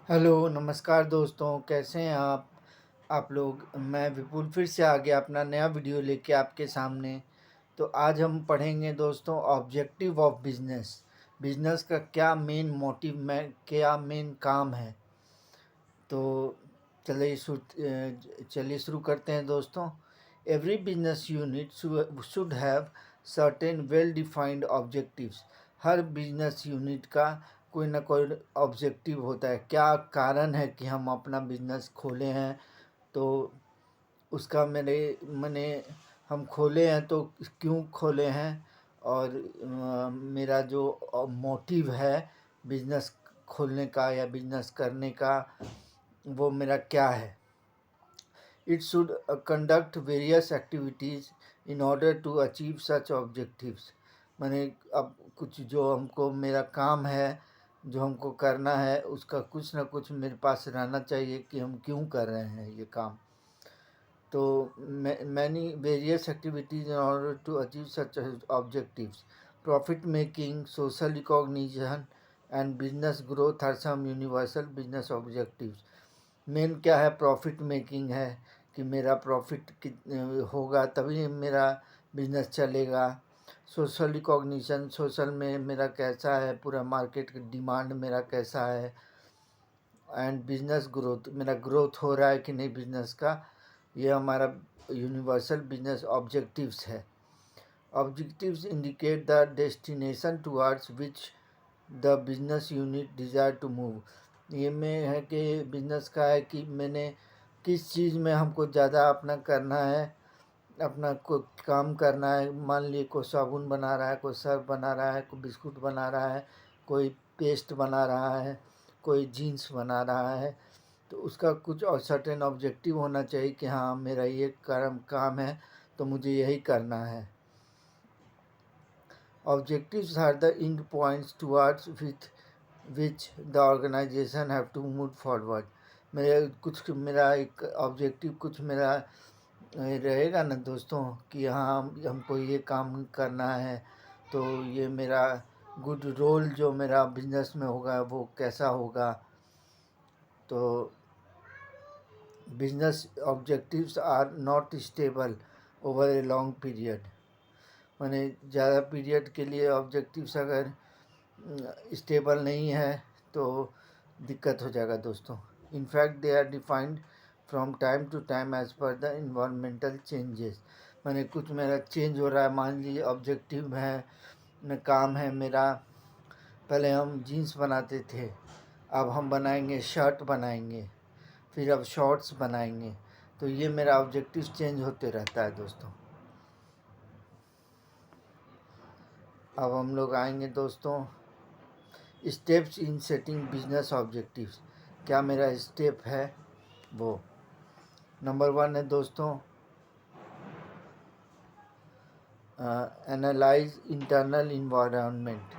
Hello, नमस्कार दोस्तों, कैसे हैं आप लोग? मैं विपुल फिर से आ गया अपना नया वीडियो लेके आपके सामने। तो आज हम पढ़ेंगे दोस्तों ऑब्जेक्टिव ऑफ बिज़नेस। बिज़नेस का क्या मेन मोटिव में क्या मेन काम है। तो चलिए शुरू करते हैं दोस्तों। Every business unit should have certain well defined objectives. Her business unit का कोई ना कोई ऑब्जेक्टिव होता है। क्या कारण है कि हम अपना बिजनेस खोले हैं, तो उसका मैंने हम खोले हैं तो क्यों खोले हैं, और मेरा जो मोटिव है बिजनेस खोलने का या बिजनेस करने का, वो मेरा क्या है। It should conduct various activities in order to achieve such objectives. मैंने अब कुछ जो हमको मेरा काम है, जो हमको करना है, उसका कुछ ना कुछ मेरे पास रहना चाहिए कि हम क्यों कर रहे हैं ये काम। तो many various activities in order to achieve such objectives. Profit making, social recognition and business growth are some universal business objectives. Main क्या है? प्रॉफिट मेकिंग है कि मेरा प्रॉफिट होगा तभी मेरा बिजनेस चलेगा। सोशल रिकॉग्निशन, सोशल में मेरा कैसा है, पूरा मार्केट का डिमांड मेरा कैसा है। एंड बिजनेस ग्रोथ, मेरा ग्रोथ हो रहा है कि नहीं बिजनेस का, ये हमारा यूनिवर्सल बिजनेस ऑब्जेक्टिव्स है। Objectives indicate the destination towards which the business unit desire to move. ये में है कि बिजनेस का है कि मैंने किस चीज़ में हमको ज़्यादा अपना करना है, अपना को काम करना है। मान लीजिए कोई साबुन बना रहा है, कोई सर्फ बना रहा है, कोई बिस्कुट बना रहा है, कोई पेस्ट बना रहा है, कोई जीन्स बना रहा है। तो उसका कुछ और सर्टेन ऑब्जेक्टिव होना चाहिए कि हाँ मेरा ये काम है तो मुझे यही करना है। Objectives are the end points towards which the organisation have to move forward. मेरा एक ऑब्जेक्टिव कुछ मेरा रहेगा ना दोस्तों कि हाँ हमको ये काम करना है, तो ये मेरा गुड रोल जो मेरा बिजनेस में होगा वो कैसा होगा। तो business objectives are not stable over a long period. माने ज़्यादा पीरियड के लिए ऑब्जेक्टिव्स अगर स्टेबल नहीं है तो दिक्कत हो जाएगा दोस्तों। In fact they are defined from time to time as per the environmental changes. मैंने कुछ मेरा चेंज हो रहा है, मान लीजिए ऑब्जेक्टिव है न काम है मेरा, पहले हम जीन्स बनाते थे, अब हम बनाएंगे शर्ट बनाएंगे, फिर अब शॉर्ट्स बनाएंगे। तो ये मेरा ऑब्जेक्टिव चेंज होते रहता है दोस्तों। अब हम लोग आएंगे दोस्तों steps in setting business objectives. क्या मेरा स्टेप है वो। नंबर 1 है दोस्तों analyse internal environment.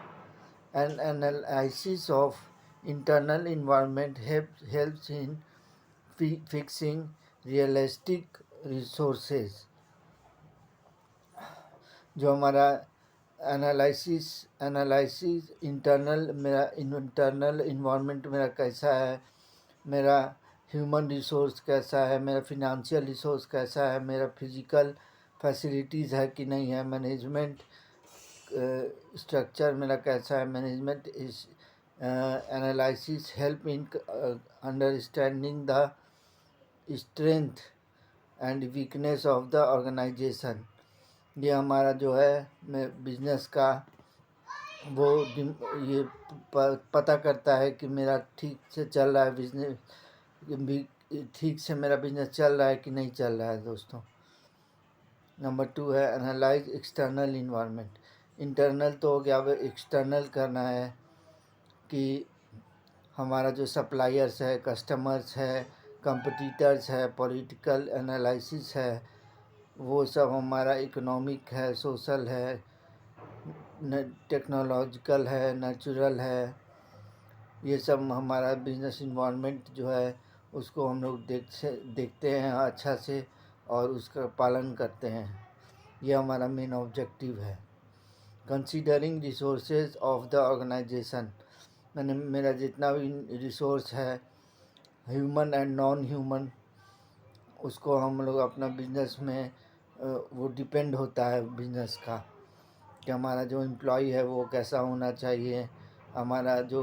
N analysis of internal environment helps in fixing realistic resources. जो हमारा एनालिसिस इंटरनल इन्वायरमेंट मेरा कैसा है, मेरा ह्यूमन रिसोर्स कैसा है, मेरा फिनंशियल रिसोर्स कैसा है, मेरा फिजिकल फैसिलिटीज़ है कि नहीं है, मैनेजमेंट स्ट्रक्चर मेरा कैसा है, management is analysis help in understanding the strength and weakness of the organisation. ये हमारा जो है मैं बिजनेस का वो ये पता करता है कि मेरा ठीक से चल रहा है बिजनेस, भी ठीक से मेरा बिजनेस चल रहा है कि नहीं चल रहा है दोस्तों। नंबर 2 है एनालाइज एक्सटर्नल इन्वायरमेंट। इंटरनल तो हो गया, अब एक्सटर्नल करना है कि हमारा जो सप्लायर्स है, कस्टमर्स है, कंपटीटर्स है, पॉलिटिकल एनालिसिस है, वो सब हमारा इकोनॉमिक है, सोशल है, टेक्नोलॉजिकल है, नेचुरल है। ये सब हमारा बिजनेस इन्वायरमेंट जो है उसको हम लोग देखते हैं अच्छा से और उसका पालन करते हैं। ये हमारा मेन ऑब्जेक्टिव है। Considering resources of the organisation. मैंने मेरा जितना भी रिसोर्स है ह्यूमन एंड नॉन ह्यूमन, उसको हम लोग अपना बिजनेस में वो डिपेंड होता है बिजनेस का, कि हमारा जो एम्प्लॉय है वो कैसा होना चाहिए, हमारा जो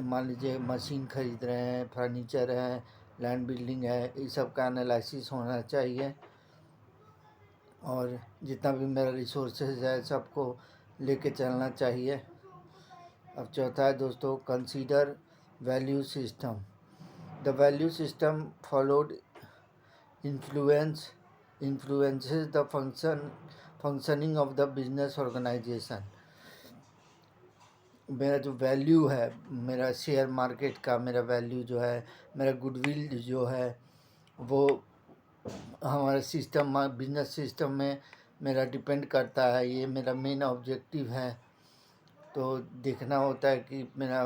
मान लीजिए मशीन खरीद रहे हैं, फर्नीचर है, लैंड बिल्डिंग है, इस सब का एनालिसिस होना चाहिए, और जितना भी मेरा रिसोर्सेज है सबको लेके चलना चाहिए। अब चौथा है दोस्तों, consider value system. The value system followed influences the functioning of the business organization। मेरा जो वैल्यू है, मेरा शेयर मार्केट का मेरा वैल्यू जो है, मेरा गुडविल जो है, वो हमारा सिस्टम बिजनेस सिस्टम में मेरा डिपेंड करता है। ये मेरा मेन ऑब्जेक्टिव है। तो देखना होता है कि मेरा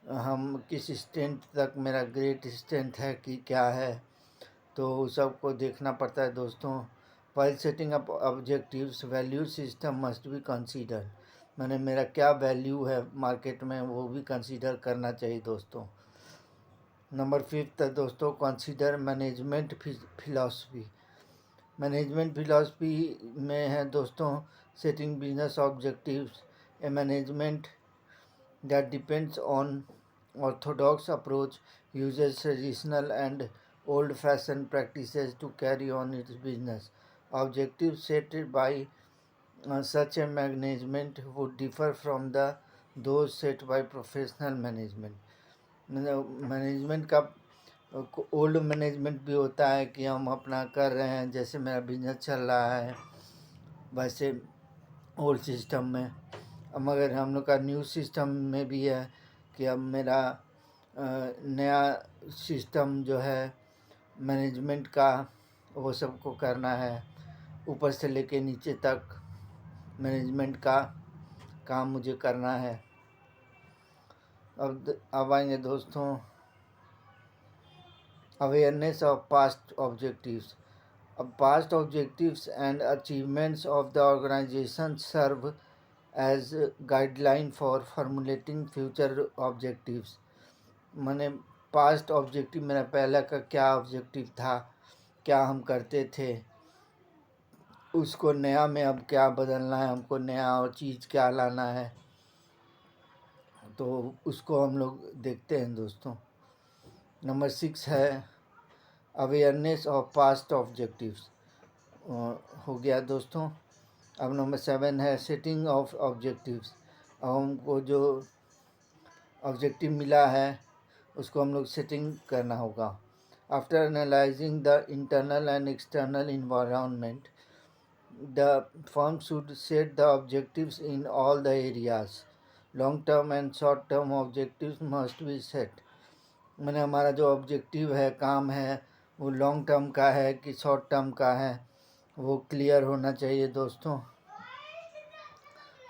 हम किस स्ट्रेंथ तक मेरा ग्रेट स्ट्रेंथ है कि क्या है, तो सबको देखना पड़ता है दोस्तों। While setting up objectives value system must be consider. मैंने मेरा क्या वैल्यू है मार्केट में वो भी कंसीडर करना चाहिए दोस्तों। नंबर 5 है दोस्तों, consider management philosophy. Management philosophy में है दोस्तों, setting business objectives A management that depends on Orthodox approach, uses traditional and old-fashioned practices to carry on its business. Objectives set by such a management would differ from those set by professional management. Management का old management भी होता है कि हम अपना कर रहे हैं, जैसे मेरा बिजनेस चल रहा है वैसे ओल्ड सिस्टम में। अब मगर हम लोग का न्यू सिस्टम में भी है कि अब मेरा नया सिस्टम जो है मैनेजमेंट का, वो सबको करना है, ऊपर से लेके नीचे तक मैनेजमेंट का काम मुझे करना है। अब आएंगे दोस्तों, अवेयरनेस ऑफ पास्ट ऑब्जेक्टिव्स। अब past objectives and achievements of the organisation serve as guideline for formulating future objectives. मैंने पास्ट ऑब्जेक्टिव, मेरा पहला का क्या ऑब्जेक्टिव था, क्या हम करते थे, उसको नया में अब क्या बदलना है, हमको नया और चीज़ क्या लाना है, तो उसको हम लोग देखते हैं दोस्तों। नंबर 6 है अवेयरनेस ऑफ पास्ट ऑब्जेक्टिव्स, हो गया दोस्तों। अब नंबर 7 है सेटिंग ऑफ ऑब्जेक्टिव्स। अब हमको जो ऑब्जेक्टिव मिला है उसको हम लोग सेटिंग करना होगा। After analysing the internal and external environment, the firm should set the objectives in all the areas. Long term and short term objectives must be set। मैंने हमारा जो ऑब्जेक्टिव है, काम है, वो लॉन्ग टर्म का है कि शॉर्ट टर्म का है, वो क्लियर होना चाहिए दोस्तों।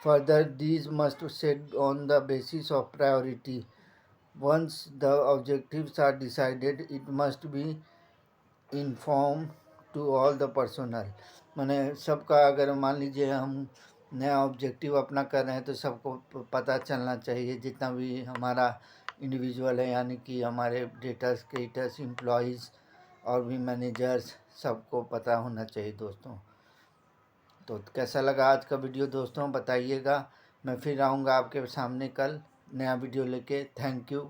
Further these must set on the basis of priority. Once the objectives are decided it must be inform to all the personnel. मैंने सबका, अगर मान लीजिए हम नया ऑब्जेक्टिव अपना कर रहे हैं तो सबको पता चलना चाहिए, जितना भी हमारा इंडिविजुअल है, यानी कि हमारे डेटर्स क्रिएटर्स एम्प्लॉयज़ और भी मैनेजर्स, सबको पता होना चाहिए दोस्तों। तो कैसा लगा आज का वीडियो दोस्तों, बताइएगा। मैं फिर आऊँगा आपके सामने कल नया वीडियो लेके। Thank you.